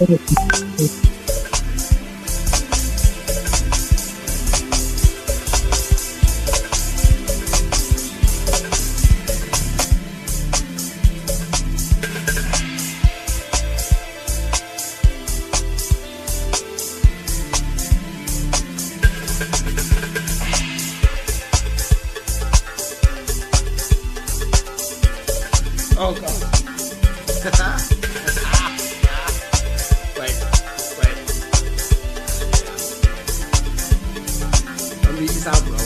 Oh god. Wait. Don't read this out, bro.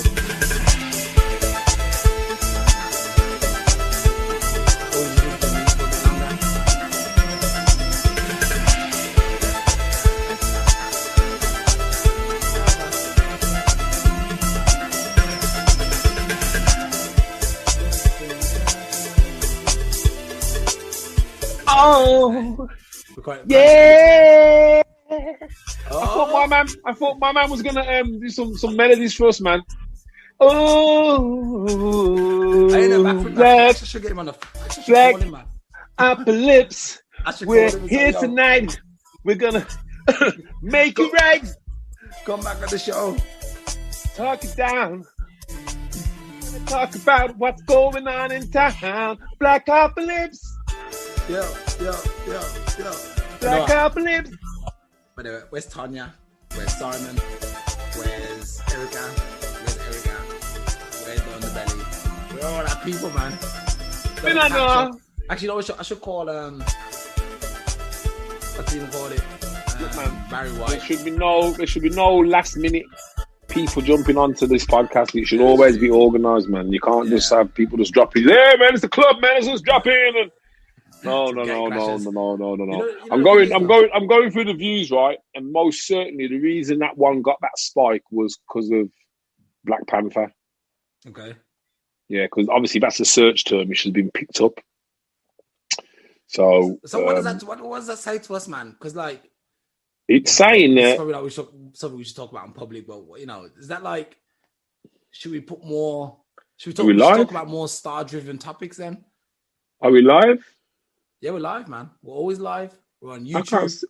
Oh, yeah. Oh. I thought my man was gonna do some melodies for us, man. Oh, I ain't know back from that. I should get him on the. Blackopolypse. We're call him here tonight. We're gonna make it right. Come back on the show. Talk it down. Talk about what's going on in town. Blackopolypse. Yo. Blackopolypse. But where's Tanya? Where's Simon? Where's Erica? Where's Don the Belly? Where are all our people, man? Actually, no, I should call what's even call it? Barry White. There should be no last minute people jumping onto this podcast. It should always be organised, man. You can't just have people just dropping. Yeah, man, it's the club, man. It's just drop in and. No. I'm going through the views, right? And most certainly the reason that one got that spike was because of Black Panther. Okay. Yeah, because obviously that's a search term which has been picked up. So what does that? What does that say to us, man? Because like, it's saying that probably like something we should talk about in public. But you know, is that like? Should we put more? Should we talk about more star-driven topics then? Are we live? Yeah, we're live, man. We're always live. We're on YouTube.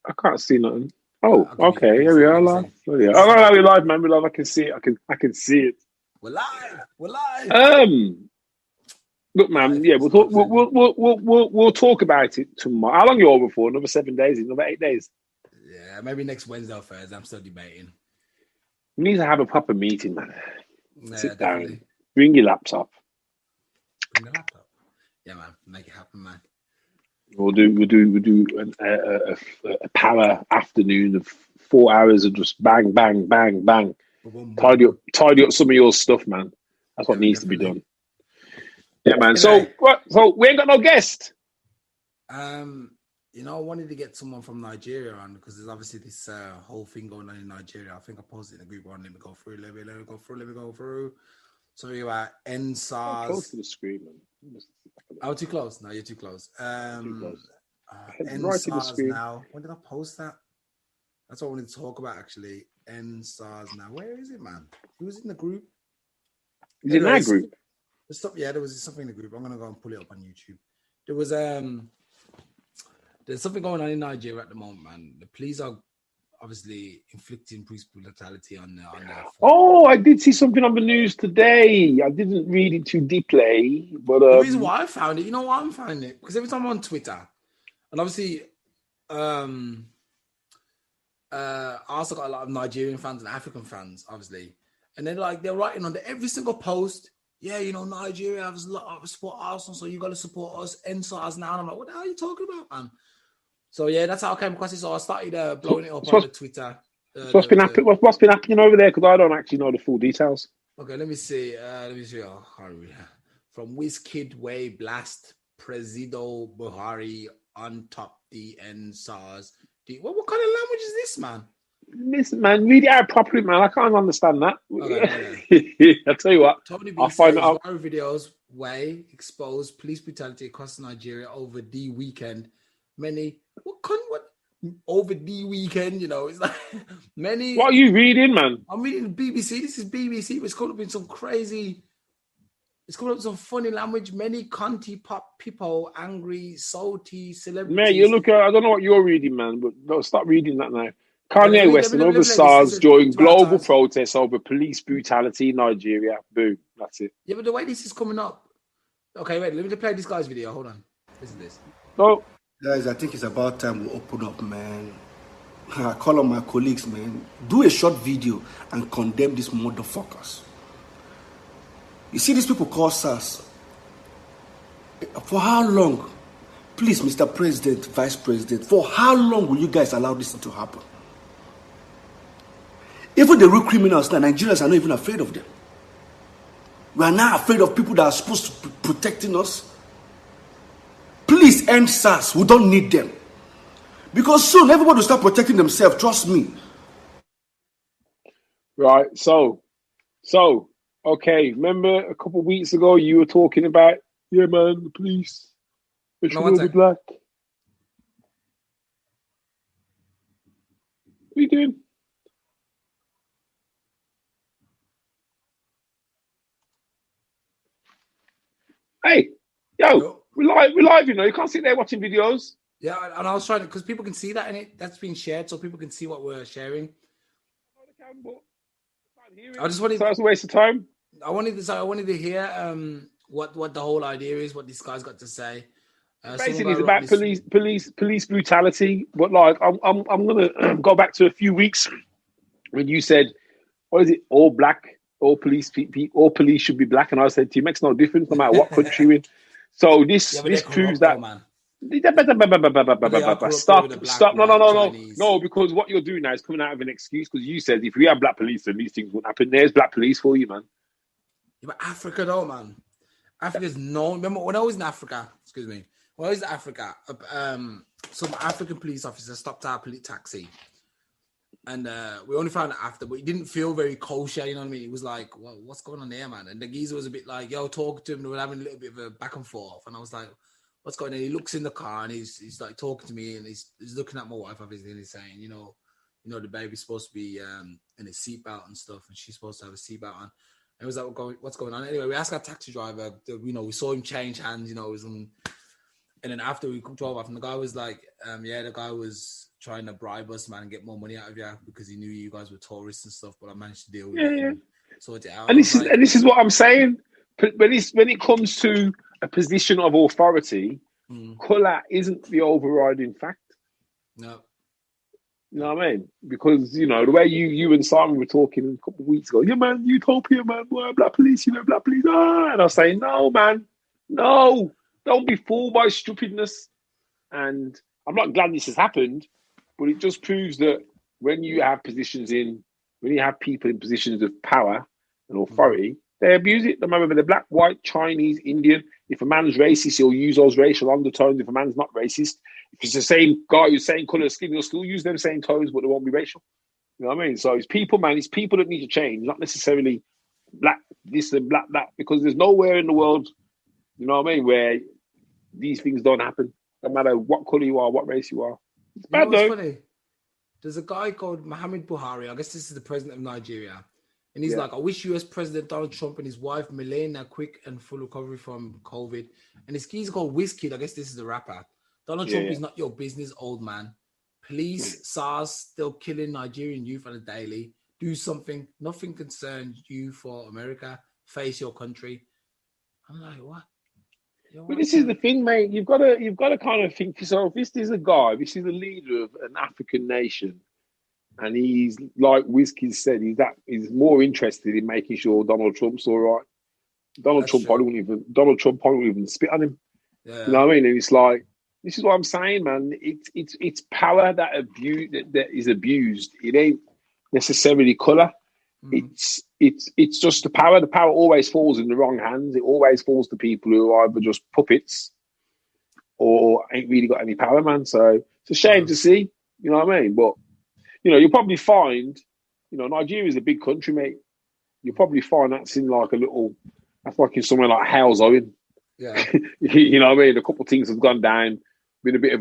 I can't see nothing. Oh, okay. Here we are, live. Oh, yeah. Oh, we're live, man. We're live. I can see it. I can see it. We're live. Look, man. Yeah, we'll talk about it tomorrow. How long you over for? Another 7 days? Another 8 days? Yeah, maybe next Wednesday or Thursday. I'm still debating. We need to have a proper meeting, man. Yeah, Sit definitely. down. Bring your laptop. Yeah, man. Make it happen, man. We'll do a power afternoon of 4 hours of just bang, bang, bang, bang. Tidy up some of your stuff, man. That's what needs to be done. Yeah, man. So we ain't got no guest. I wanted to get someone from Nigeria on because there's obviously this whole thing going on in Nigeria. I think I posted in the group one. Let me go through. Something about ENDSARS. Close to the screen, man. Oh, too close. No, you're too close. Too close. ENDSARS Now. When did I post that? That's what I wanted to talk about, actually. ENDSARS Now. Where is it, man? Who was in the group? Is it in that group? There was something in the group. I'm going to go and pull it up on YouTube. There was there's something going on in Nigeria at the moment, man. The police are obviously inflicting police brutality on their Oh, I did see something on the news today. I didn't read it too deeply, but the reason why I found it, you know why I'm finding it? Because every time I'm on Twitter, and obviously I also got a lot of Nigerian fans and African fans, obviously, and they're writing on every single post. Yeah, Nigeria has a lot of support Arsenal, so you got to support us. ENDSARS now. And I'm like, what the hell are you talking about, man? So yeah, that's how I came across it. So I started blowing it up on the Twitter. What's been happening over there? Because I don't actually know the full details. Okay, let me see. Oh, from WizKid Way Blast Presido Buhari on top the ENDSARS. What kind of language is this, man? Listen, man, read it out properly, man. I can't understand that. Okay. I'll tell you what. Tony B I'll find out. Viral videos way exposed police brutality across Nigeria over the weekend. What over the weekend? It's like many. What are you reading, man? I'm reading the BBC. This is BBC. It's caught up in some crazy It's coming up with some funny language. Many Conti pop people, angry, salty celebrities. Man, you look at, I don't know what you're reading, man, but don't stop reading that now. Let Kanye me West and other play this. SARS join It's about global times. protests over police brutality in Nigeria. Boom. That's it. Yeah, but the way this is coming up. Okay, wait, let me play this guy's video. Hold on. Listen to this. Oh. Guys, I think it's about time we open up, man. I call on my colleagues, man. Do a short video and condemn these motherfuckers. You see these people call SARS. For how long? Please, Mr. President, Vice President, for how long will you guys allow this to happen? Even the real criminals now, Nigerians are not even afraid of them. We are now afraid of people that are supposed to be protecting us. Please end SARS. We don't need them. Because soon everybody will start protecting themselves. Trust me. Right. So, okay. Remember a couple of weeks ago you were talking about, yeah, man, the police. They should all be black. What are you doing? Hey, yo, we're live, you know. You can't sit there watching videos. Yeah, and I was trying to, because people can see that in it. That's being shared, so people can see what we're sharing. I just wanted. So that's a waste of time. I wanted to hear what the whole idea is, what this guy's got to say. Basically, it's about police brutality. But like, I'm gonna go back to a few weeks when you said, "What is it? All black, all police should be black." And I said to you, "It makes no difference, no matter what country you're in." So this proves that. Stop! No! Because what you're doing now is coming out of an excuse. Because you said if we have black police, then these things wouldn't happen. There's black police for you, man. Yeah, but Africa, though, man. Africa's known. Remember when I was in Africa? Excuse me. When I was in Africa, some African police officer stopped our taxi, and we only found it after, but it didn't feel very kosher. You know what I mean? It was like, well, what's going on there, man? And the geezer was a bit like, yo, talk to him. They were having a little bit of a back and forth, and I was like, what's going on? He looks in the car and he's like talking to me, and he's looking at my wife, obviously, and he's saying, you know, the baby's supposed to be in a seatbelt and stuff, and she's supposed to have a seatbelt on. And it was like, what's going on? Anyway, we asked our taxi driver, we saw him change hands, it was and then after we drove off, and the guy was like, the guy was trying to bribe us, man, and get more money out of you because he knew you guys were tourists and stuff, but I managed to deal with it and sort it out. And this is what I'm saying. When it comes to a position of authority, colour isn't the overriding fact. No. You know what I mean? Because, the way you and Simon were talking a couple of weeks ago, yeah, man, utopia, man, black police, black police. And I was saying, no, man, no, don't be fooled by stupidness. And I'm not glad this has happened, but it just proves that when you have people in positions of power and authority, they abuse it. No matter whether they're black, white, Chinese, Indian. If a man's racist, he'll use those racial undertones. If a man's not racist, if it's the same guy who's same colour skin, he'll still use them same tones, but they won't be racial. You know what I mean? So it's people, man. It's people that need to change, not necessarily black this and black that, because there's nowhere in the world, you know what I mean, where these things don't happen. No matter what colour you are, what race you are. It's bad, though. Funny? There's a guy called Muhammad Buhari. I guess this is the president of Nigeria. And he's like, I wish US President Donald Trump and his wife, Melania, a quick and full recovery from COVID. And his keys called Wizkid. I guess this is the rapper. Donald Trump is not your business, old man. Police, SARS, still killing Nigerian youth on a daily. Do something. Nothing concerns you for America. Face your country. I'm like, what? But this is the thing, mate. You've got to kind of think to yourself, this is the leader of an African nation. And he's, like Wizkid said, he's more interested in making sure Donald Trump's all right. Donald Trump probably wouldn't even spit on him. Yeah. You know what I mean? And it's like, this is what I'm saying, man. It's power that is abused. It ain't necessarily colour. It's just the power. The power always falls in the wrong hands. It always falls to people who are either just puppets or ain't really got any power, man. So it's a shame to see. You know what I mean? But you'll probably find, Nigeria is a big country, mate. You'll probably find that's like in somewhere like Hales Owen. Yeah. You know what I mean? A couple of things have gone down, been a bit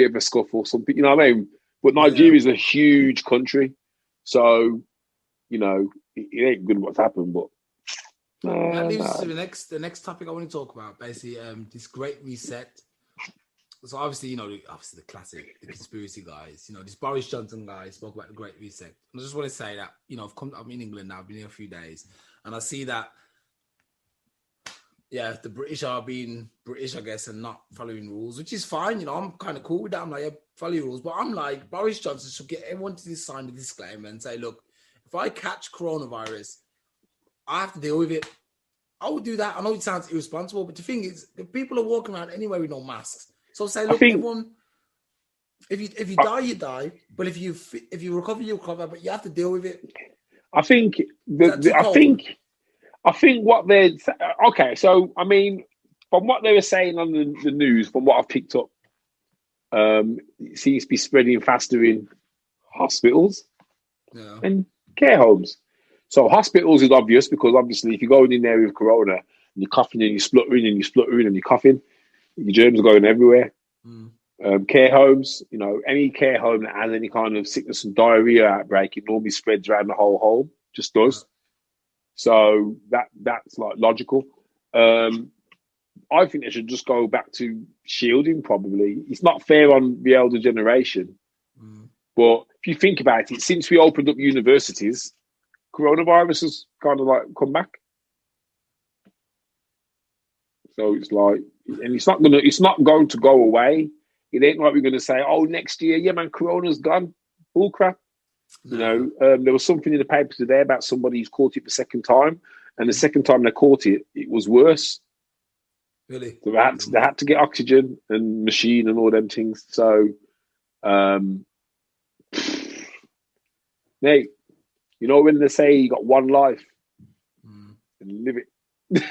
of a scuffle or something, you know what I mean? But Nigeria is a huge country. So, it ain't good what's happened, but That leads us to the next topic I want to talk about. Basically, this great reset. So obviously, the classic, the conspiracy guys. This Boris Johnson guy spoke about the great reset. And I just want to say that I'm in England now. I've been here a few days, and I see that. Yeah, the British are being British, I guess, and not following rules, which is fine. I'm kind of cool with that. I'm like, yeah, follow your rules. But I'm like, Boris Johnson should get everyone to sign a disclaimer and say, look, if I catch coronavirus, I have to deal with it. I would do that. I know it sounds irresponsible, but the thing is, if people are walking around anyway with no masks, so say, look, everyone, if you die, you die. But if you recover, you recover. But you have to deal with it. I think what they're okay. So I mean, from what they were saying on the news, from what I've picked up, it seems to be spreading faster in hospitals and care homes. So hospitals is obvious because obviously if you're going in there with corona and you're coughing and you're spluttering and you're coughing, your germs are going everywhere. Care homes, any care home that has any kind of sickness and diarrhea outbreak, it normally spreads around the whole home, just does. So that's like logical. I think they should just go back to shielding probably. It's not fair on the elder generation. But if you think about it, since we opened up universities, coronavirus has kind of like come back. So it's like, and it's not going to go away. It ain't like we're going to say, oh, next year, yeah, man, corona's gone. Bull crap. There was something in the paper today about somebody who's caught it the second time, and the second time they caught it, it was worse. Really? So they had to get oxygen and machine and all them things. So, mate, when they say you got one life, and live it. You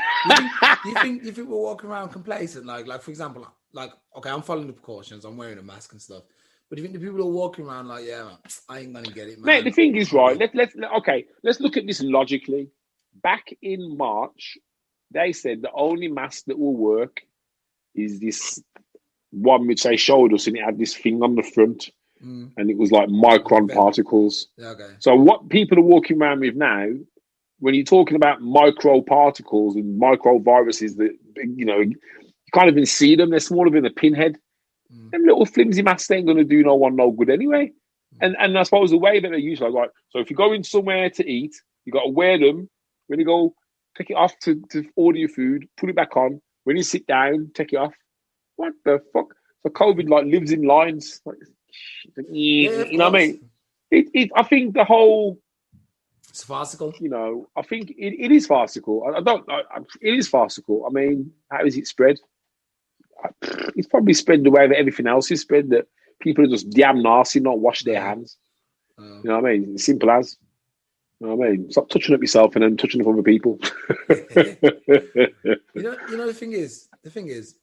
think we're walking around complacent? Like for example, okay, I'm following the precautions, I'm wearing a mask and stuff. But do you think the people are walking around like, yeah, man, I ain't gonna get it, man? Mate, the thing is, right, let's look at this logically. Back in March, they said the only mask that will work is this one which they showed us, and it had this thing on the front, and it was like micron particles. Okay. So what people are walking around with now, when you're talking about micro particles and micro viruses that, you can't even see them, they're smaller than a pinhead. Them little flimsy masks ain't going to do no one no good anyway. And I suppose the way that they use it, like, so if you're going somewhere to eat, you got to wear them. When you go, take it off to order your food, put it back on. When you sit down, take it off. What the fuck? So COVID lives in lines. You know what I mean? I think the whole... It's farcical. I think it is farcical. It is farcical. I mean, how is it spread? It's probably spread the way that everything else is spread, that people are just damn nasty, not wash their hands. You know what I mean? It's simple as. You know what I mean? Stop touching up yourself and then touching up other people. The thing is,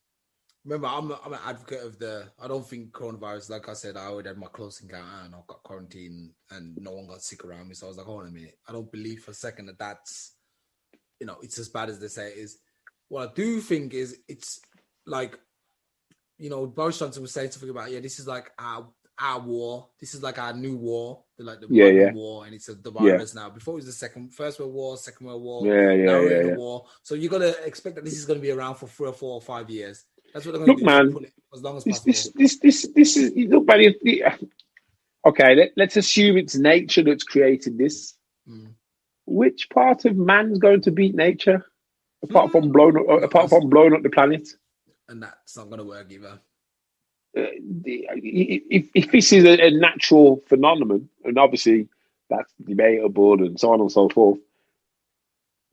remember, I'm an advocate of I don't think coronavirus, like I said, I already had my close encounter and I got quarantined and no one got sick around me. So I was like, hold on a minute. I don't believe for a second that that's, it's as bad as they say it is. What I do think is it's like, Boris Johnson was saying something about, this is like our war. This is like our new war, the war, and it's the virus now. Before it was the First World War, Second World War, now we're in a war. So you got to expect that this is going to be around for 3 or 4 or 5 years. That's what they're going to do. Man, pull it as long as possible. This is look, man. Okay, let's assume it's nature that's created this. Which part of man's going to beat nature, apart from blowing up the planet? And that's not going to work either. If this is a natural phenomenon, and obviously that's debatable and so on and so forth,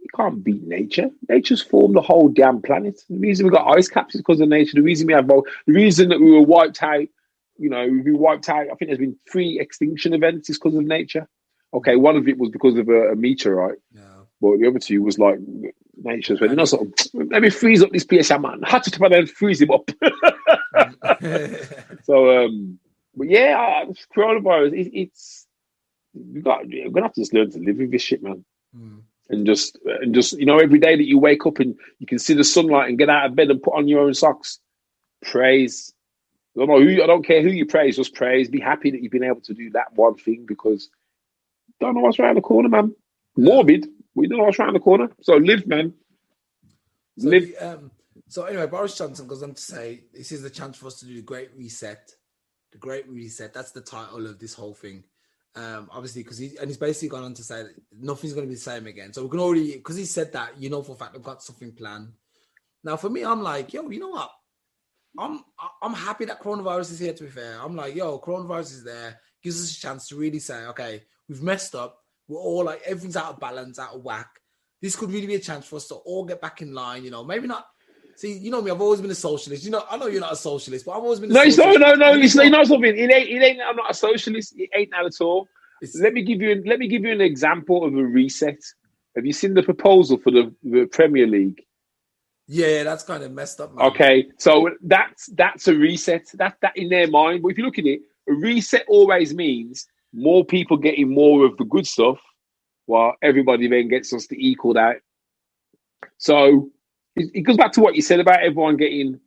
you can't beat nature. Nature's formed the whole damn planet. The reason we got ice caps is because of nature. The reason the reason that we were wiped out, we wiped out. I think there's been 3 extinction events is because of nature. Okay, one of it was because of a meteorite. Yeah. But the other 2 was like nature. So let me freeze up this place, man. Had to and then freeze him up. So, but yeah, coronavirus. It's we're gonna have to just learn to live with this shit, man. And just every day that you wake up and you can see the sunlight and get out of bed and put on your own socks, praise. I don't care who you praise, just praise. Be happy that you've been able to do that one thing, because don't know what's around the corner, man. Morbid, We don't know what's around the corner. So live, man. Live. So anyway, Boris Johnson goes on to say, this is the chance for us to do the Great Reset. The Great Reset. That's the title of this whole thing. Obviously, because he's basically gone on to say that nothing's going to be the same again. So we can already, because he said that, for a fact they've got something planned. Now, for me, I'm like, yo, you know what? I'm happy that coronavirus is here, to be fair. I'm like, yo, coronavirus is there. Gives us a chance to really say, okay, we've messed up. We're all like, everything's out of balance, out of whack. This could really be a chance for us to all get back in line, maybe not. See, you know me, I've always been a socialist. I know you're not a socialist, but I've always been a socialist. No. It's not something. It ain't. I'm not a socialist. It ain't that at all. Let me give you an example of a reset. Have you seen the proposal for the Premier League? Yeah, that's kind of messed up, man. Okay, so that's a reset. That in their mind. But if you look at it, a reset always means more people getting more of the good stuff, while everybody then gets us to equal that. So it goes back to what you said about everyone getting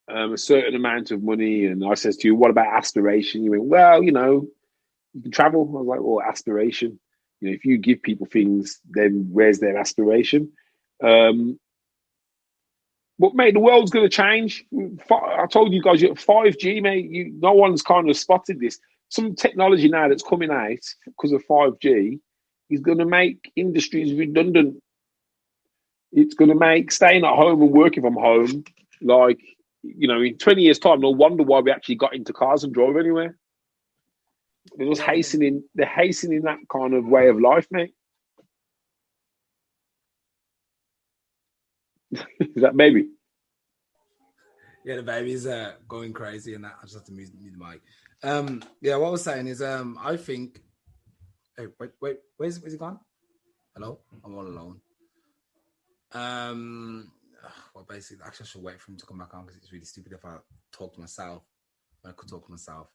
a certain amount of money. And I says to you, what about aspiration? You went, well, you can travel. I was like, well, aspiration. If you give people things, then where's their aspiration? But mate, the world's going to change. I told you guys, 5G, mate. No one's kind of spotted this. Some technology now that's coming out because of 5G is going to make industries redundant. It's going to make staying at home and working from home, like, in 20 years' time, no wonder why we actually got into cars and drove anywhere. They're just hastening that kind of way of life, mate. Is that baby? Yeah, the baby's going crazy and that. I just have to mute the mic. Yeah, what I was saying is, I think. Hey, wait, where's he gone? Hello, I'm all alone. Well, basically, actually, I should wait for him to come back on because it's really stupid if I talk to myself. I could talk to myself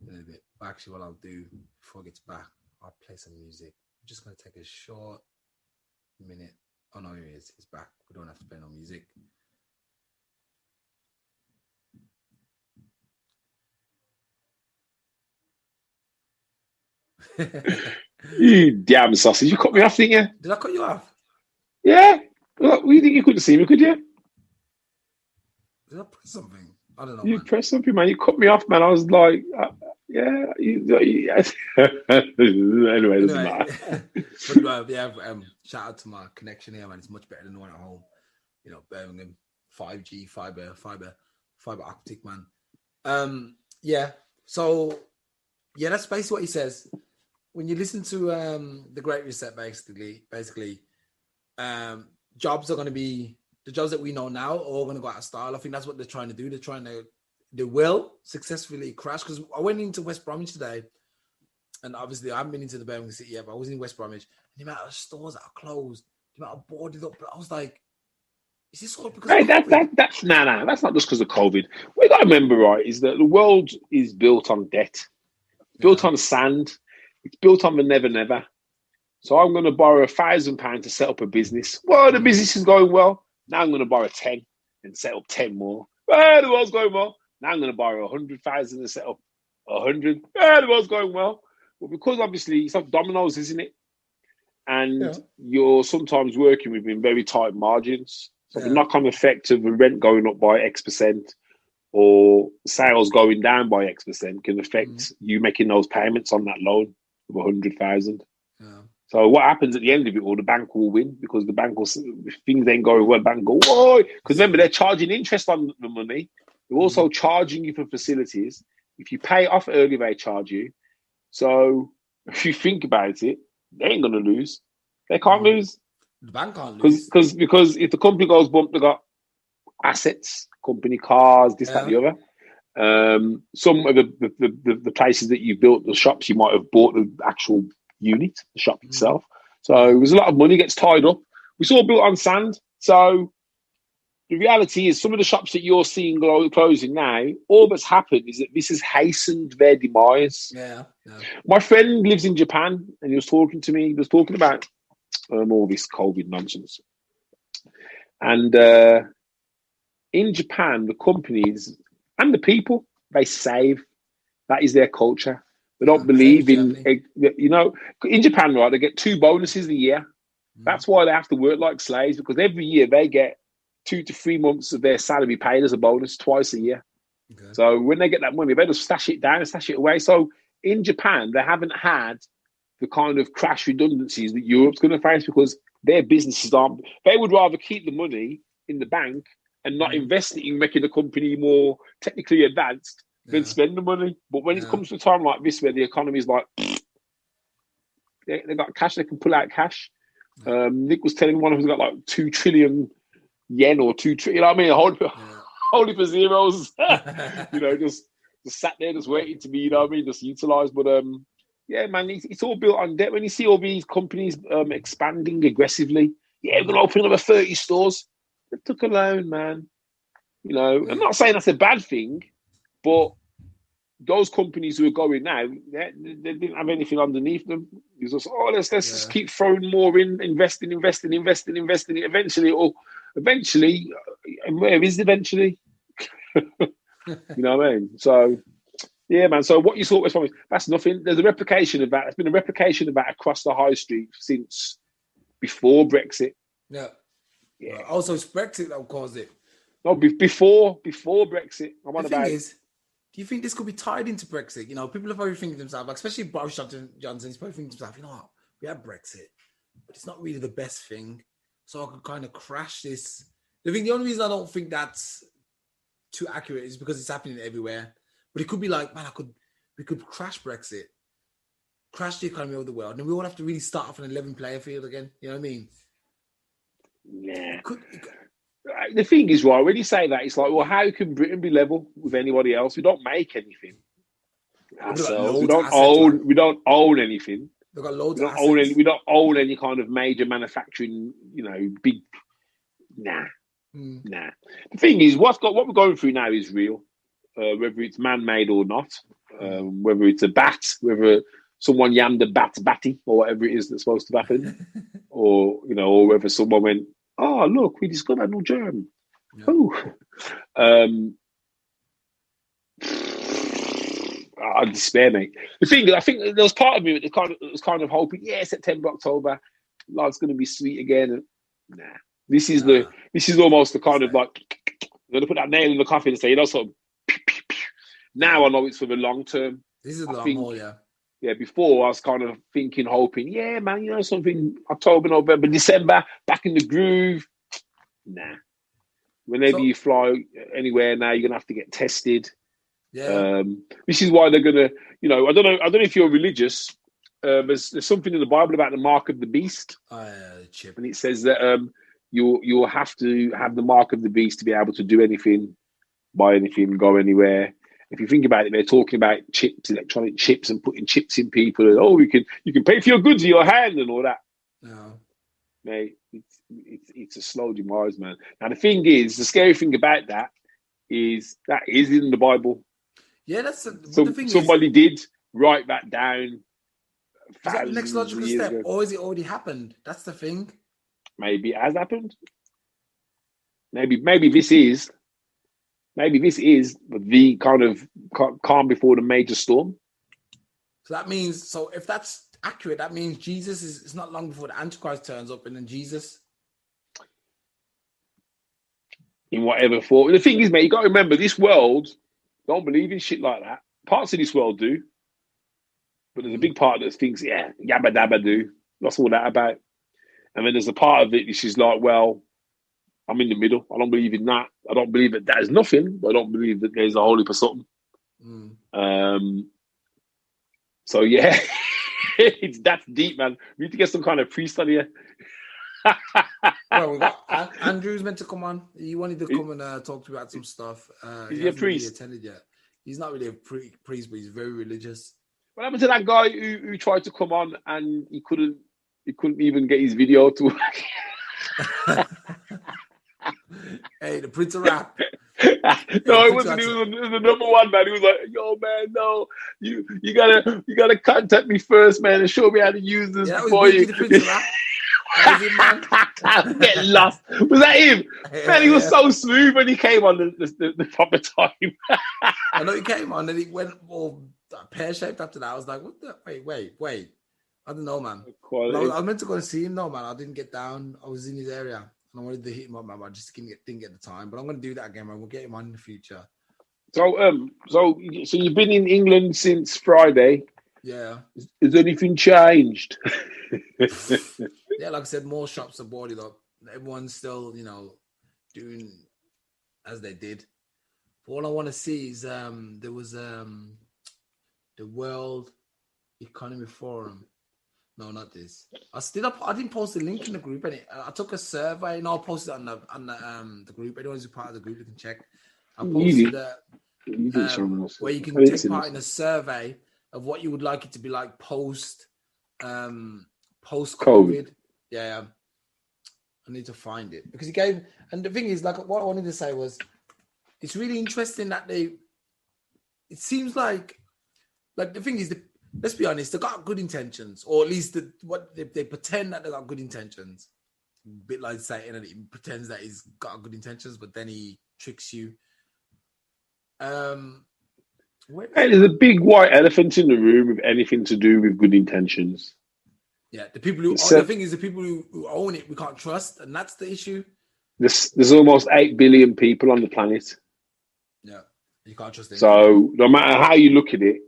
a little bit. But actually, what I'll do before he gets back, I'll play some music. I'm just going to take a short minute. Oh, no, here he is. He's back. We don't have to play no music. You damn sausage. You cut me off, didn't you? Did I cut you off? Yeah. Look, you think you couldn't see me, could you? Did I press something? I don't know. You man. pressed something, man. You cut me off, man. I was like, yeah. Anyway, doesn't matter. But, shout out to my connection here, man. It's much better than the one at home. Birmingham, 5G, fiber optic, man. Yeah. So, yeah, that's basically what he says. When you listen to the Great Reset, basically, jobs are going to be the jobs that we know now are all going to go out of style. I think that's what they're trying to do. They will successfully crash. Because I went into West Bromwich today, and obviously I haven't been into the Birmingham City yet, but I was in West Bromwich. And the amount of stores that are closed, the amount of boarded up. I was like, is this all because of COVID? That's not just because of COVID. What you got to remember, right, is that the world is built on debt, built on sand. It's built on the never, never. So I'm going to borrow £1,000 to set up a business. Well, the business is going well. Now I'm going to borrow 10 and set up 10 more. Well, the world's going well. Now I'm going to borrow 100,000 and set up 100. Well, the world's going well. But because obviously it's like dominoes, isn't it? And you're sometimes working within very tight margins. So the knock-on effect of the rent going up by X% or sales going down by X% can affect you making those payments on that loan of 100,000. Yeah. So what happens at the end of it all? The bank will win because the bank will, if things ain't going well, the bank will go, whoa! Because remember, they're charging interest on the money. They're also charging you for facilities. If you pay off early, they charge you. So if you think about it, they ain't going to lose. They can't lose. The bank can't lose. Because if the company goes bump, they got assets, company cars, this, that, the other. Some of the places that you built the shops, you might have bought the actual unit, the shop itself. So there's a lot of money gets tied up. We saw built on sand. So the reality is some of the shops that you're seeing closing now, all that's happened is that this has hastened their demise. Yeah. My friend lives in Japan and he was talking to me. He was talking about all this COVID nonsense. And in Japan, the companies and the people, they save. That is their culture. They don't believe in, in Japan, right? They get 2 bonuses a year. That's why they have to work like slaves, because every year they get 2 to 3 months of their salary paid as a bonus twice a year. Okay. So when they get that money, they just stash it down and stash it away. So in Japan, they haven't had the kind of crash redundancies that Europe's going to face, because their businesses aren't. They would rather keep the money in the bank and not invest it in making the company more technically advanced than spend the money. But when it comes to a time like this, where the economy is like, they got cash, they can pull out cash. Nick was telling one of them got like 2 trillion yen or 2 trillion. You know what I mean? Only for zeros. just sat there, just waiting to be, you know what I mean, just utilised. But yeah, man, it's all built on debt. When you see all these companies expanding aggressively, we're going to open another 30 stores. They took a loan, man. You know, I'm not saying that's a bad thing, but those companies who are going now, they didn't have anything underneath them. It's just, let's just keep throwing more in, investing. Eventually, where is eventually? You know what I mean? So, yeah, man. So what you saw was that's nothing. There's a replication of that. There's been a replication of that across the high street since before Brexit. Yeah. Also, it's Brexit that caused it. No, before Brexit. The thing is, do you think this could be tied into Brexit? You know, people are probably thinking to themselves, like, especially Boris Johnson, he's probably thinking to himself, you know what, we have Brexit, but it's not really the best thing. So I could kind of crash this. The only reason I don't think that's too accurate is because it's happening everywhere. But it could be like, man, we could crash Brexit, crash the economy of the world, and we all have to really start off an 11-player field again. You know what I mean? Yeah. The thing is, right, when you say that, it's like, well, how can Britain be level with anybody else? We don't make anything ourselves. We don't own anything. They've got loads of assets. We don't own any kind of major manufacturing, you know, big. Nah. The thing is, what we're going through now is real, whether it's man-made or not, whether it's a bat, whether someone yammed a batty or whatever it is that's supposed to happen, or, you know, or whether someone went, oh, look, we discovered a new germ. Yeah. Oh, I despair, mate. The thing, I think there was part of me that was kind of hoping, September, October, life's going to be sweet again. Nah, this is almost the kind of like, I'm going to put that nail in the coffin and say, you know, sort of. Now I know it's for the long term. This is long haul, yeah. Yeah, before I was kind of thinking, hoping, yeah, man, you know, something October, November, December, back in the groove. Nah. Whenever you fly anywhere now, you're gonna have to get tested. Yeah. This is why they're gonna, you know, I don't know if you're religious. There's something in the Bible about the mark of the beast. Chip. And it says that you'll have to have the mark of the beast to be able to do anything, buy anything, go anywhere. If you think about it, they're talking about chips, electronic chips, and putting chips in people. And you can pay for your goods with your hand and all that. No, mate, it's a slow demise, man. Now the thing is, the scary thing about that is in the Bible. Yeah, that's the thing. Somebody did write that down. Is that the next logical step, or has it already happened? That's the thing. Maybe it has happened. Maybe this is the kind of calm before the major storm. So that means, if that's accurate, that means Jesus is not long before the Antichrist turns up, and then Jesus. In whatever form. The thing is, mate, you got to remember, this world don't believe in shit like that. Parts of this world do. But there's a big part that thinks, yabba dabba do. What's all that about? And then there's a part of it which is like, well, I'm in the middle. I don't believe in that. I don't believe that is nothing, but I don't believe that there's a holy for something. So yeah, that's deep, man. We need to get some kind of priest on here. Well, we got Andrew's meant to come on. He wanted to come and talk to you about some stuff. Is he a priest? Really attended yet. He's not really a priest, but he's very religious. What happened to that guy who tried to come on and he couldn't even get his video to work? Hey, the Prince of Rap. No, it wasn't. He was the number one, man. He was like, "Yo, man, no, you gotta contact me first, man, and show me how to use this before you." The Prince of Rap. I'm getting lost. Was that him? Man, he was so smooth when he came on the proper time. I know he came on and he went all pear-shaped after that. I was like, what the? Wait. I don't know, man. Quality. I was meant to go and see him, though, man. I didn't get down. I was in his area, and I wanted to hit him up, man. I just didn't get the time. But I'm going to do that again, man. We'll get him on in the future. So you've been in England since Friday. Yeah. Has anything changed? Yeah, like I said, more shops are boarded up. Everyone's still, doing as they did. But all I want to see is there was the World Economy Forum. No, not this. I didn't post the link in the group. I took a survey, and I'll post it on the group. Anyone who's part of the group, you can check. I posted where you can take part in a survey of what you would like it to be like post COVID. Yeah, I need to find it because he gave. And the thing is, like, what I wanted to say was, it's really interesting that it seems like the thing is, let's be honest, they got good intentions, or at least they pretend that they got good intentions. A bit like Satan, and he pretends that he's got good intentions, but then he tricks you. There's a big white elephant in the room with anything to do with good intentions. Yeah, the people who the thing is, the people who own it, we can't trust, and that's the issue. There's almost 8 billion people on the planet. Yeah, you can't trust them. So no matter how you look at it,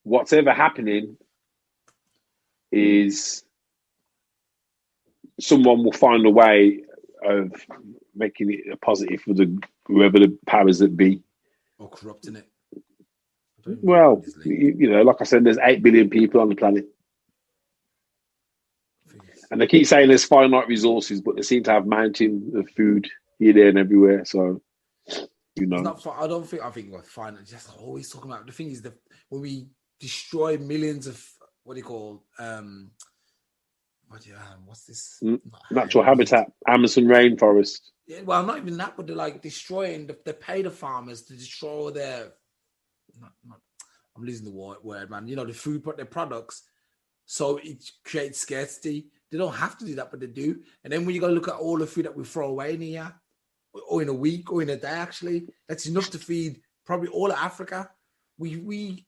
what's ever happening is someone will find a way of making it a positive for whoever the powers that be. Or corrupting it. Well, like I said, there's 8 billion people on the planet. And they keep saying there's finite resources, but they seem to have mountain of food here, there, and everywhere. So, I think we're fine. Just always talking about the thing is when we destroy millions of what's this? Natural habitat, Amazon rainforest. Yeah, well, not even that, but they're like destroying. They pay the farmers to destroy their. I'm losing the word, man. The food, their products, so it creates scarcity. They don't have to do that, but they do. And then when you go look at all the food that we throw away in a year, or in a week, or in a day, actually, that's enough to feed probably all of Africa. The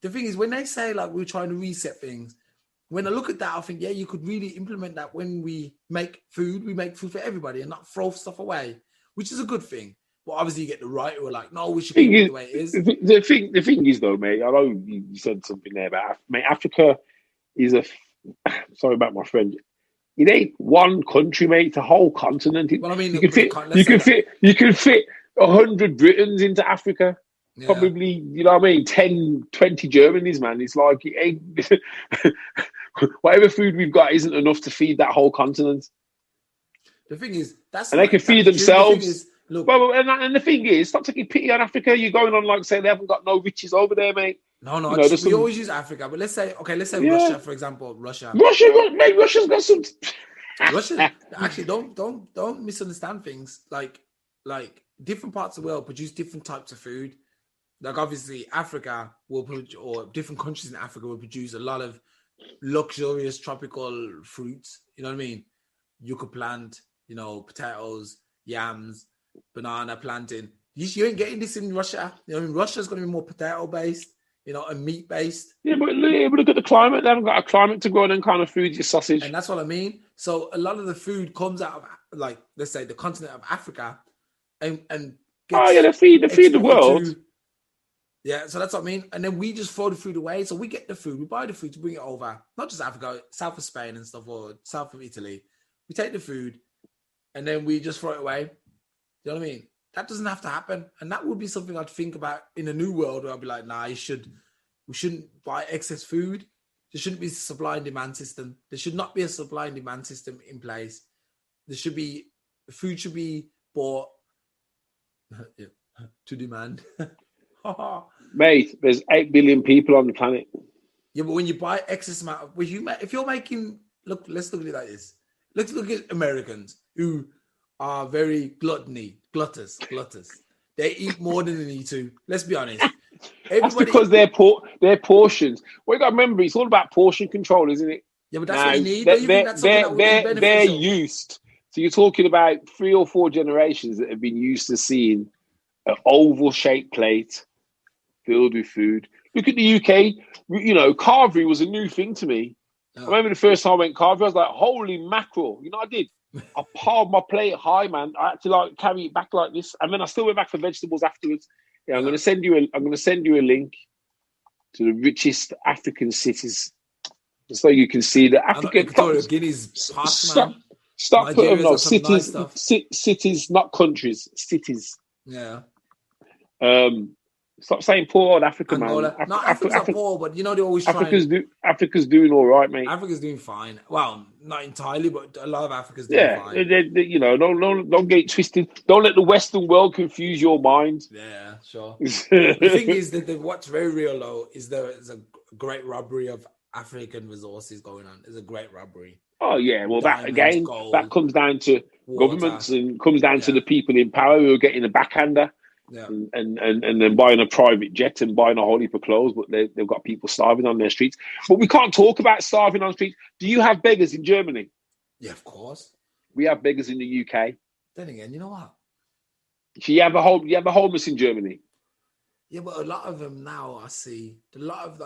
thing is, when they say like we're trying to reset things, when I look at that, I think, yeah, you could really implement that when we make food for everybody and not throw stuff away, which is a good thing. But obviously, you get the right who are like, no, we should keep it the way it is. The thing is, though, mate, I know you said something there about mate, Africa is sorry about my friend. It ain't one country, mate. It's a whole continent. Well, I mean, you can fit 100 Britons into Africa. Yeah. Probably, 10, 20 Germanys, man. It's like it ain't whatever food we've got isn't enough to feed that whole continent. The thing is, they can feed themselves. And the thing is, stop taking pity on Africa. You're going on like saying they haven't got no riches over there, mate. No. We always use Africa, but let's say Russia, for example. Russia's got some. Russia, actually, don't misunderstand things. Like different parts of the world produce different types of food. Like obviously, Africa will produce, or different countries in Africa will produce a lot of luxurious tropical fruits. You know what I mean? You could plant, potatoes, yams, banana planting. You ain't getting this in Russia. Russia's going to be more potato based. And meat based. Yeah, but look at the climate. They haven't got a climate to grow them kind of food, your sausage. And that's what I mean. So a lot of the food comes out of, like, let's say, the continent of Africa, and they feed the world. Yeah, so that's what I mean. And then we just throw the food away. So we get the food, we buy the food to bring it over, not just Africa, south of Spain and stuff, or south of Italy. We take the food, and then we just throw it away. You know what I mean? That doesn't have to happen. And that would be something I'd think about in a new world where I'd be like, nah, we shouldn't buy excess food. There shouldn't be a supply and demand system. There should not be a supply and demand system in place. Food should be bought to demand. Mate, there's 8 billion people on the planet. Yeah, but when you buy excess amount of, if you're making, let's look at it like this. Let's look at Americans who are very gluttonous. They eat more than they need to. Let's be honest. That's because their portions. Well, you got to remember, it's all about portion control, isn't it? Yeah, but that's what you need. They're used. So you're talking about 3 or 4 generations that have been used to seeing an oval-shaped plate filled with food. Look at the UK. You know, carvery was a new thing to me. I remember the first time I went carvery, I was like, holy mackerel. You know what I did? I piled my plate high, man. I had to like carry it back like this. And then I still went back for vegetables afterwards. Yeah, I'm gonna send you a link to the richest African cities. Just so you can see that Africa. Equatorial Guinea's past, man. Stop putting no cities, cities, not countries, cities. Yeah. Stop saying poor old Africa, Angola. man. Africa's not poor, but you know they always try. Africa's doing all right, mate. Africa's doing fine. Well, not entirely, but a lot of Africa's doing fine. You know, don't get it twisted. Don't let the Western world confuse your mind. Yeah, sure. The thing is that what's very real though is there's a great robbery of African resources going on. There's a great robbery. Oh yeah, well Diamonds, gold, that comes down to governments and comes down to the people in power who are getting a backhander. Yeah. And then buying a private jet and buying a whole heap of clothes, but they've got people starving on their streets. But we can't talk about starving on streets. Do you have beggars in Germany? Yeah, of course. We have beggars in the UK. Then again, you know what? So you have a homeless in Germany. Yeah, but a lot of them now I see a lot of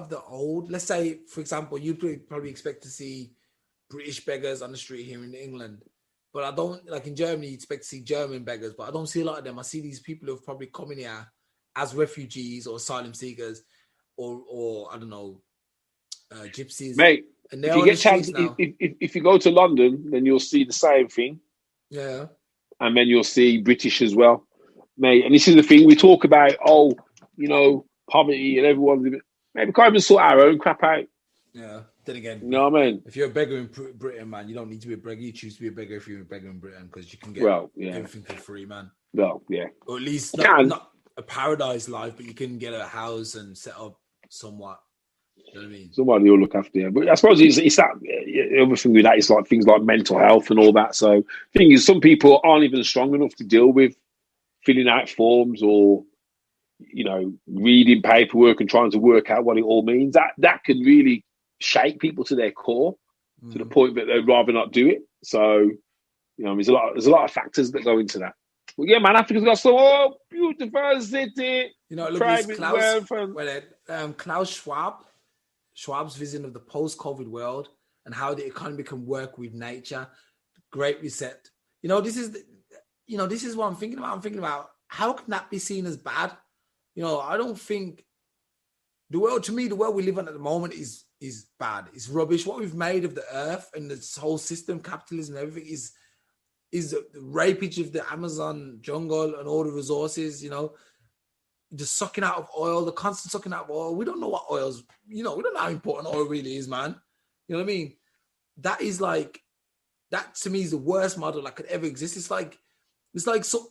the old. Let's say, for example, you'd probably expect to see British beggars on the street here in England. But I don't, like in Germany, you expect to see German beggars, but I don't see a lot of them. I see these people who have probably come in here as refugees or asylum seekers or I don't know, gypsies. Mate, and if you get chance, if you go to London, then you'll see the same thing. Yeah. And then you'll see British as well. Mate, and this is the thing, we talk about, poverty and everyone's, mate, we can't even sort our own crap out. Yeah. Then again, you know what I mean? If you're a beggar in Britain, man, you don't need to be a beggar. You choose to be a beggar if you're a beggar in Britain because you can get everything for free, man. Well, yeah. Or at least not a paradise life, but you can get a house and set up somewhat. You know what I mean? Somebody will look after you. But I suppose it's that the other thing with that is like things like mental health and all that. So the thing is, some people aren't even strong enough to deal with filling out forms or, you know, reading paperwork and trying to work out what it all means. That can really shake people to their core to the point that they'd rather not do it. So, you know, there's a lot of factors that go into that. Well, yeah, man, Africa's got so beautiful city. You know, look at Klaus Schwab's vision of the post-COVID world and how the economy can work with nature. Great reset. You know, this is what I'm thinking about. I'm thinking about how can that be seen as bad? You know, I don't think the world we live in at the moment is bad. It's rubbish. What we've made of the earth and this whole system, capitalism and everything is the rapage of the Amazon jungle and all the resources, you know, the sucking out of oil, the constant sucking out of oil. We don't know what oil's, you know, we don't know how important oil really is, man. You know what I mean? That to me is the worst model that could ever exist. It's like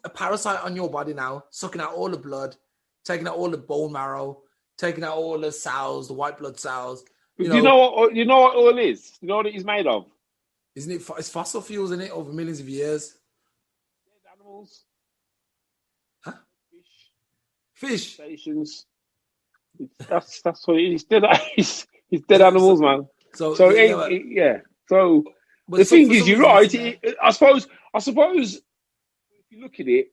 a parasite on your body now, sucking out all the blood, taking out all the bone marrow, taking out all the cells, the white blood cells. You know what oil is? You know what it is made of? Isn't it? It's fossil fuels, isn't it? Over millions of years. Dead animals. Huh? Fish. Stations. That's what it is. It's dead animals, man. So So the thing is, you're right. I suppose if you look at it,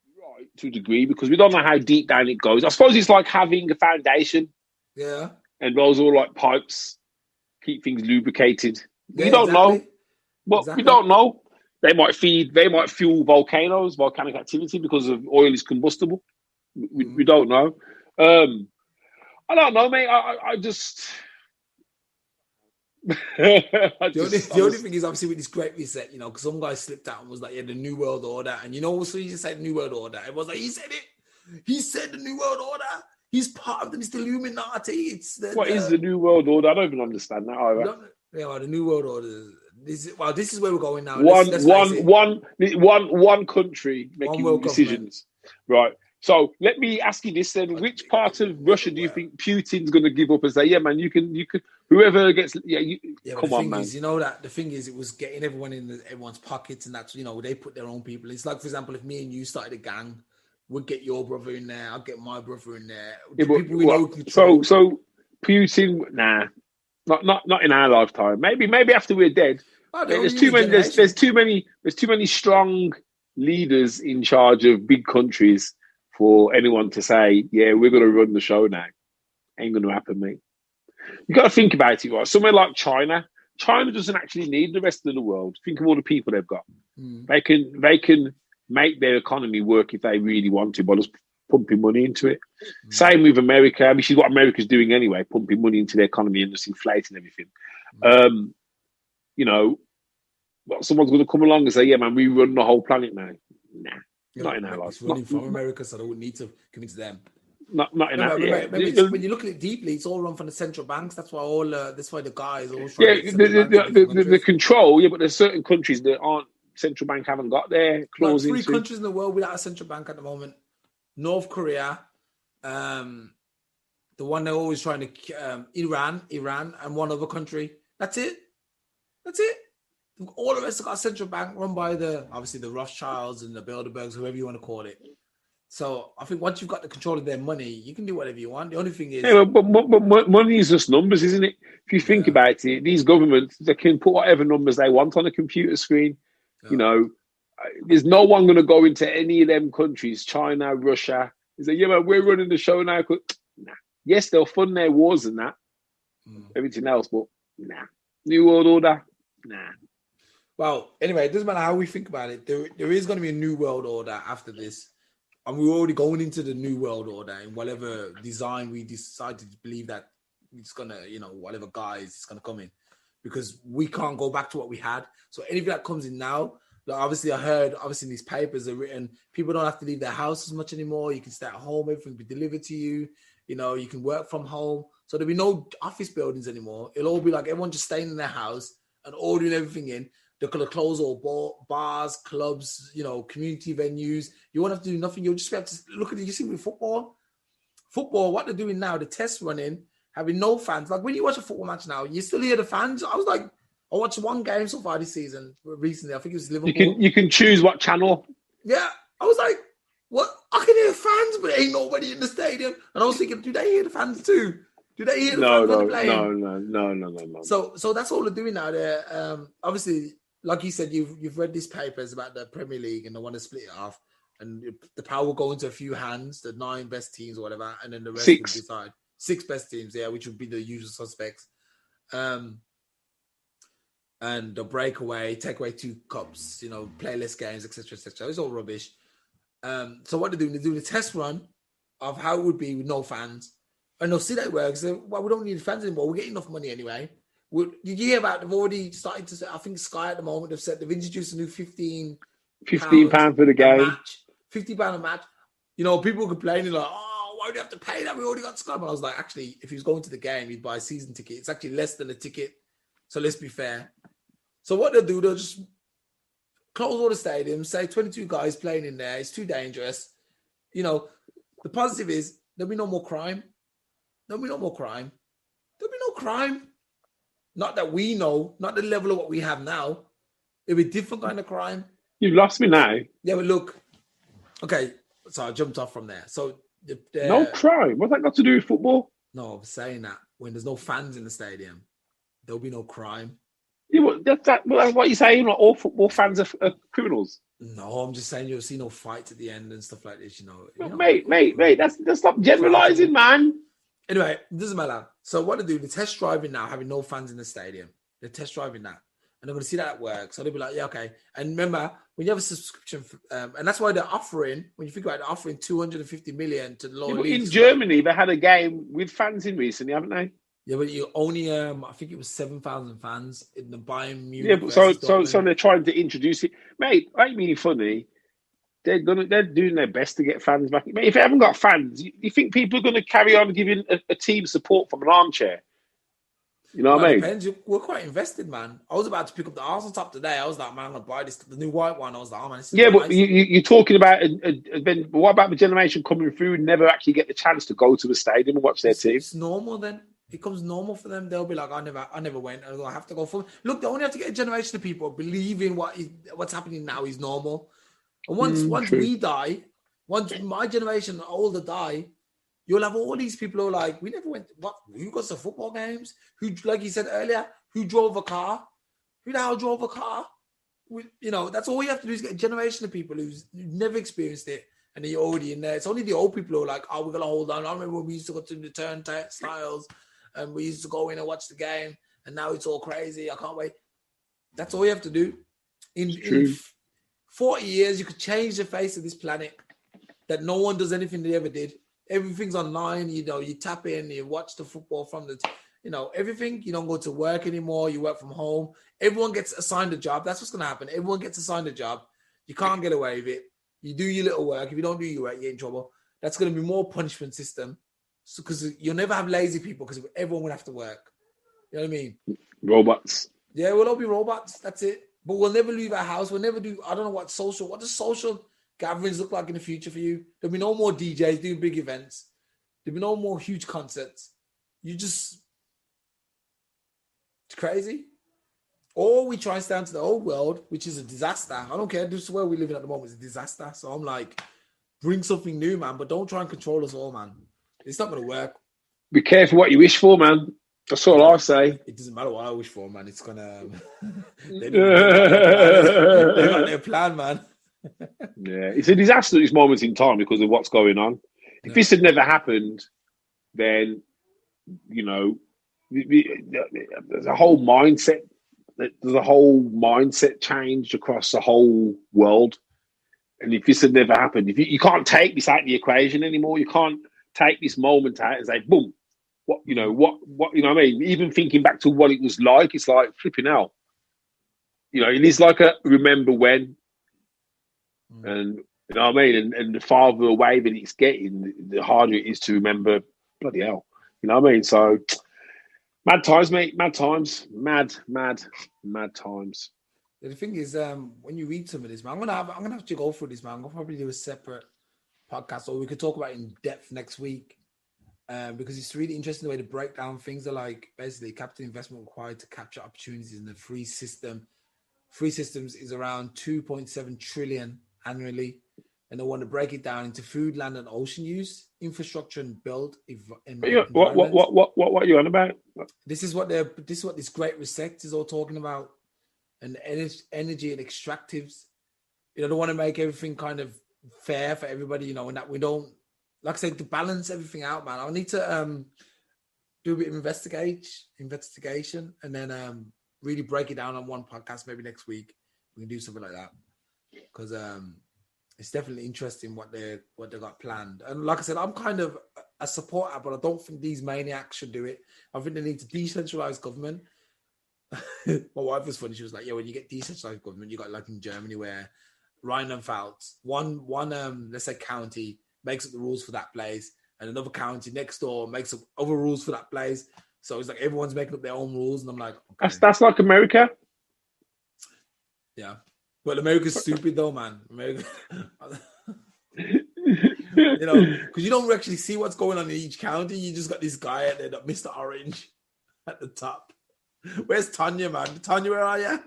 you're right to a degree because we don't know how deep down it goes. I suppose it's like having a foundation. Yeah. And those all like pipes, keep things lubricated. We don't know. Well, we don't know. They might fuel volcanic activity because of oil is combustible. We don't know. I don't know, mate. I just the only thing is obviously with this great reset, you know, because some guy slipped out and was like, yeah, the New World Order. And you know, also you just said New World Order. It was like, he said it. He said the New World Order. He's part of Mr. Illuminati. It's what is the New World Order? I don't even understand that either. The New World Order. This is where we're going now. One country making decisions. Right. So let me ask you this then. Which part of Russia do you think Putin's going to give up and say, yeah, man, you can, whoever gets, come on, man. You know that the thing is, it was getting everyone in everyone's pockets and that's, you know, they put their own people. It's like, for example, if me and you started a gang, we'd get your brother in there. I'll get my brother in there. So Putin, nah, not in our lifetime. Maybe after we're dead. There's too many strong leaders in charge of big countries for anyone to say, yeah, we're going to run the show now. Ain't going to happen, mate. You got to think about it, right? Somewhere like China doesn't actually need the rest of the world. Think of all the people they've got. They can make their economy work if they really want to by just pumping money into it. Same with America, which is what America's doing anyway, pumping money into their economy and just inflating everything. You know, someone's going to come along and say, yeah, man, we run the whole planet now. Nah, not in our life. It's running from America, so they wouldn't need to convince them. Not in our life. When you look at it deeply, it's all run from the central banks. That's why the guys all the control. Yeah, but there's certain countries that aren't central bank haven't got their clause into. 3 countries in the world without a central bank at the moment: North Korea, the one they're always trying to Iran, and one other country. That's it. All the rest have got a central bank run by obviously the Rothschilds and the Bilderbergs, whoever you want to call it. So I think once you've got the control of their money, you can do whatever you want. The only thing is, but money is just numbers, isn't it? If you think about it, these governments, they can put whatever numbers they want on a computer screen. Yeah. You know, there's no one going to go into any of them countries, China, Russia. They say, yeah, man, we're running the show now. Nah. Yes, they'll fund their wars and that, everything else, but nah. New World Order, nah. Well, anyway, it doesn't matter how we think about it. There is going to be a new world order after this. And we're already going into the new world order in whatever design we decided to believe that it's going to, whatever guise it's going to come in. Because we can't go back to what we had. So anything that comes in now, like obviously I heard, in these papers are written, people don't have to leave their house as much anymore. You can stay at home, everything will be delivered to you. You can work from home. So there'll be no office buildings anymore. It'll all be like everyone just staying in their house and ordering everything in. They're going to close all bars, clubs, community venues. You won't have to do nothing. You'll just have to look at it. You see with football, what they're doing now, the test running, having no fans. Like when you watch a football match now, you still hear the fans. I was like, I watched one game so far this season recently. I think it was Liverpool. You can choose what channel. Yeah. I was like, what? I can hear fans, but ain't nobody in the stadium. And I was thinking, do they hear the fans too? Do they hear the fans when they're playing? No. So that's all they're doing now. They're obviously, like you said, you've read these papers about the Premier League and they want to split it off, and the power will go into a few hands, the 9 best teams or whatever, and then the rest will decide. 6 best teams, which would be the usual suspects. And they'll take away 2 cups, play less games, etc., etc. It's all rubbish. So what they're doing a test run of how it would be with no fans, and they'll see that it works. Well, we don't need fans anymore. We're getting enough money anyway. Did you hear about? They've already started to say. I think Sky at the moment they've introduced a new £15 for the game. Match, £50 a match. People complaining like, oh, why do you have to pay that? We already got Sky. But I was like, actually, if he was going to the game, he'd buy a season ticket. It's actually less than a ticket. So let's be fair. So what they'll do, they'll just close all the stadiums, say 22 guys playing in there. It's too dangerous. The positive is there'll be no more crime. There'll be no crime. Not that we know, not the level of what we have now. It'll be different kind of crime. You've lost me now. Yeah, but look. Okay, so I jumped off from there. So no crime. What's that got to do with football? No, I'm saying that when there's no fans in the stadium, there'll be no crime. Yeah, that's what you're saying. Like all football fans are criminals. No, I'm just saying you'll see no fights at the end and stuff like this. Mate. That's stop generalizing, man. Anyway, it doesn't matter. So what they do, they're test driving now, having no fans in the stadium. They're test driving that. And they're going to see that works. So they'll be like, yeah, okay. And remember, when you have a subscription, and that's why they're offering, when you think about it, they're offering 250 million to the lower leagues. In Germany, they had a game with fans in recently, haven't they? Yeah, but you only, I think it was 7,000 fans in the Bayern Munich. Yeah, but so they're trying to introduce it. Mate, I ain't being funny. They're doing their best to get fans back. Mate, if they haven't got fans, you think people are going to carry on giving a team support from an armchair? You know what I mean? Depends. We're quite invested, man. I was about to pick up the Arsenal top today. I was like, man, I'm going to buy the new white one. I was like, oh, man, this is yeah, nice. But you're talking about, what about the generation coming through and never actually get the chance to go to the stadium and watch their team? It's normal then. It becomes normal for them. They'll be like, I never went. I have to go for. Look, they only have to get a generation of people believing what's happening now is normal. And once we die, once my generation and older die, you'll have all these people who are like, we never went. What? Who goes to football games? Who, like you said earlier, who drove a car? Who the hell drove a car? That's all you have to do is get a generation of people who've never experienced it, and then you're already in there. It's only the old people who are like, oh, we're gonna hold on. I remember when we used to go to the turnstiles and we used to go in and watch the game, and now it's all crazy. I can't wait. That's all you have to do. In 40 years, you could change the face of this planet. That no one does anything they ever did. Everything's online. You know, you tap in, you watch the football from the, you know, everything. You don't go to work anymore. You work from home. Everyone gets assigned a job. That's what's going to happen. Everyone gets assigned a job. You can't get away with it. You do your little work. If you don't do your work, you're in trouble. That's going to be more punishment system. So, because you'll never have lazy people because everyone will have to work. You know what I mean? Robots. Yeah, we'll all be robots. That's it. But we'll never leave our house. We'll never do, I don't know what does social gatherings look like in the future for you? There'll be no more DJs doing big events. There'll be no more huge concerts. It's crazy. Or we try and stand to the old world, which is a disaster. I don't care. This is where we live in at the moment. It's a disaster. So I'm like, bring something new, man. But don't try and control us all, man. It's not going to work. Be careful what you wish for, man. That's all I say. It doesn't matter what I wish for, man. It's going to... They got their plan, man. Yeah, it's a disaster at this moment in time because of what's going on. If this had never happened, then, you know, there's a whole mindset. There's a whole mindset change across the whole world. And if this had never happened, if you can't take this out of the equation anymore, you can't take this moment out and say, boom, what you know what I mean? Even thinking back to what it was like, it's like flipping out. You know, it is like a remember when. And you know what I mean? And the farther away that it's getting, the harder it is to remember. Bloody hell. You know what I mean? So mad times, mate. Mad times. Mad times. The thing is, when you read some of this, man, I'm gonna have to go through this, man. I'm gonna probably do a separate podcast, or we could talk about it in depth next week. Because it's really interesting the way to break down things. Are like basically capital investment required to capture opportunities in the free system. Free systems is around 2.7 trillion annually, and they want to break it down into food, land, and ocean use, infrastructure, and build. What are you on about? This is what this Great Reset is all talking about, and energy and extractives. You know, they want to make everything kind of fair for everybody. You know, and that we don't, like I said, to balance everything out, man. I need to do a bit of investigation, and then really break it down on one podcast. Maybe next week we can do something like that. Because it's definitely interesting what they got planned. And like I said, I'm kind of a supporter, but I don't think these maniacs should do it. I think they need to decentralize government. My wife was funny. She was like, yeah, when you get decentralized government, you got like in Germany where Rheinland-Pfalz, one let's say county makes up the rules for that place, and another county next door makes up other rules for that place. So it's like everyone's making up their own rules, and I'm like, okay. That's like America. Yeah. Well, America's stupid though, man. America, you know, because you don't actually see what's going on in each county. You just got this guy out there, that Mr. Orange, at the top. Where's Tanya, man? Tanya, where are you?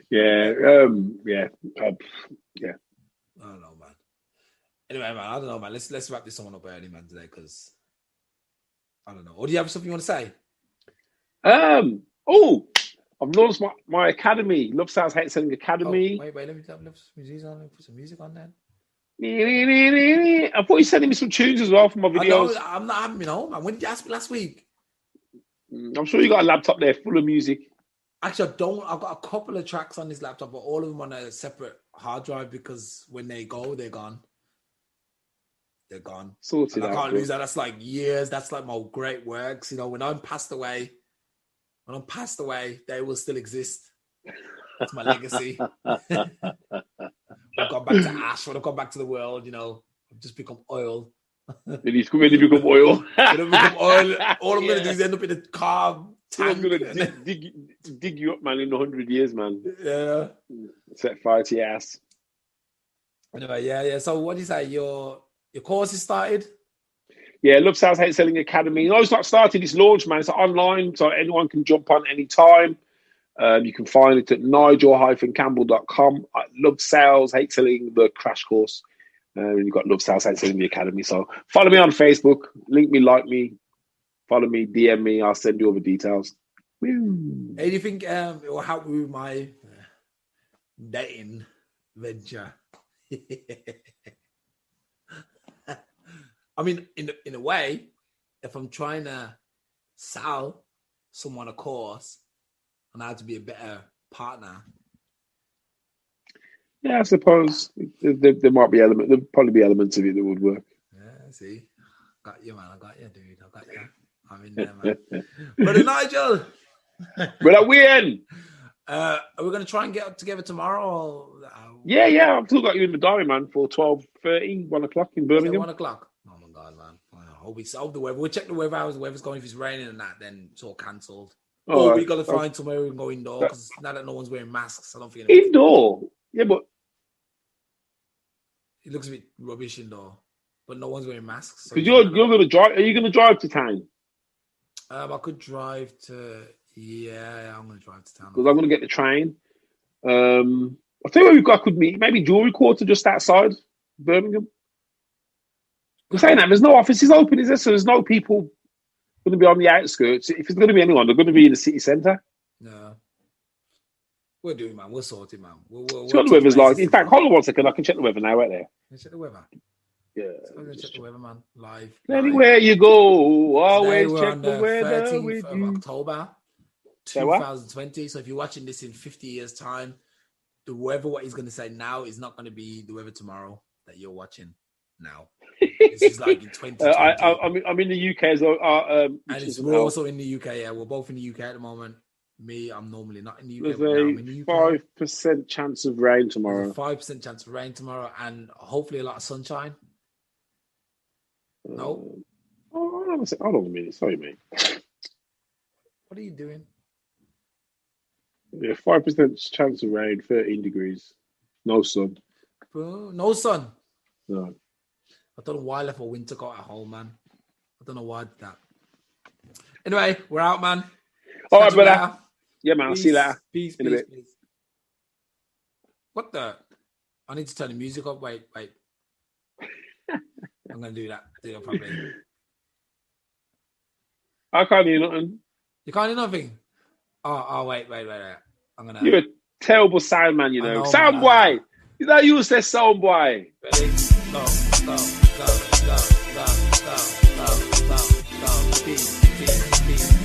Yeah. I don't know, man. Anyway, man, I don't know, man. Let's wrap this one up early, man, today, because I don't know. Or do you have something you want to say? I've launched my academy, Love Sales Hate Selling Academy. Wait, let me put some music on then. I thought you sending me some tunes as well for my videos. I'm not having me home, man. When did you ask me last week? I'm sure you got a laptop there full of music. Actually, I don't. I've got a couple of tracks on this laptop, but all of them on a separate hard drive because when they go, they're gone. They're gone. Sorted out. I can't lose that. That's like years. That's like my great works. You know, when I'm passed away, they will still exist. That's my legacy. I've gone back to ash. When I've gone back to the world, you know, I've just become oil. When you become oil. All I'm going to do is end up in a car tank. I'm going to dig you up, man, in 100 years, man. Yeah. Set fire to your ass. Anyway, yeah. So what do you say? Your course is started? Yeah, Love Sales Hate Selling Academy. No, it's not started. It's launched, man. It's online, so anyone can jump on any time. You can find it at nigel-campbell.com. Love Sales Hate Selling, the crash course. You've got Love Sales Hate Selling the Academy. So follow me on Facebook. Link me, like me. Follow me, DM me. I'll send you all the details. Woo. Hey, do you think it will help with my dating venture? I mean, in a way, if I'm trying to sell someone a course on how to be a better partner. Yeah, I suppose there might be there'll probably be elements of it that would work. Yeah, see, got you, man. I got you, dude. I got you. I'm in there, man. Brother Nigel, Brother Wayne. Are we gonna try and get up together tomorrow? Or, Yeah. I've still got you in the diary, man, for 12:30, 1 o'clock in Birmingham. 1 o'clock. Oh my god, man. I hope we solve the weather. We'll check the weather, how the weather's going. If it's raining and that, then it's all cancelled. Or we got to find somewhere we can go indoor, because now that no one's wearing masks, I don't think indoor. Yeah, but it looks a bit rubbish indoor. But no one's wearing masks. Because you're going to drive. Are you going to drive to town? I could drive to. Yeah, I'm going to drive to town. Because I'm going to get the train. I think where I could meet, maybe Jewelry Quarter just outside Birmingham. I'm saying that there's no offices open, is there? So there's no people going to be on the outskirts. If there's going to be anyone, they're going to be in the city centre. No. We're doing, man. We'll sort it, man. We'll see what the weather's like. In fact, hold on 1 second. I can check the weather now, right there. Can you check the weather? Yeah. I'm going to check the weather, man. Live. Anywhere you go, always check the weather 13th with of you. October 2020. So if you're watching this in 50 years' time, the weather, what he's going to say now, is not going to be the weather tomorrow that you're watching now. This is like in 2020. I'm in the UK as well. And we're also in the UK. Yeah, we're both in the UK at the moment. Me, I'm normally not in the UK. There's a 5% chance of rain tomorrow. 5% chance of rain tomorrow, and hopefully a lot of sunshine. No. Hold on a minute. Sorry, mate. What are you doing? Yeah, 5% chance of rain, 13 degrees. No sun. Bro, no sun. No. I don't know why I left my winter coat at home, man. I don't know why I did that. Anyway, we're out, man. All right, brother. Yeah, man. I'll see you later. Peace. What the? I need to turn the music up. Wait. I'm going to do that. Do that probably. I can't hear nothing. You can't hear nothing? Oh, wait. I'm going to... You're a terrible sound man, you know. Sound boy! You don't use that sound boy. Ready? Go. Peace.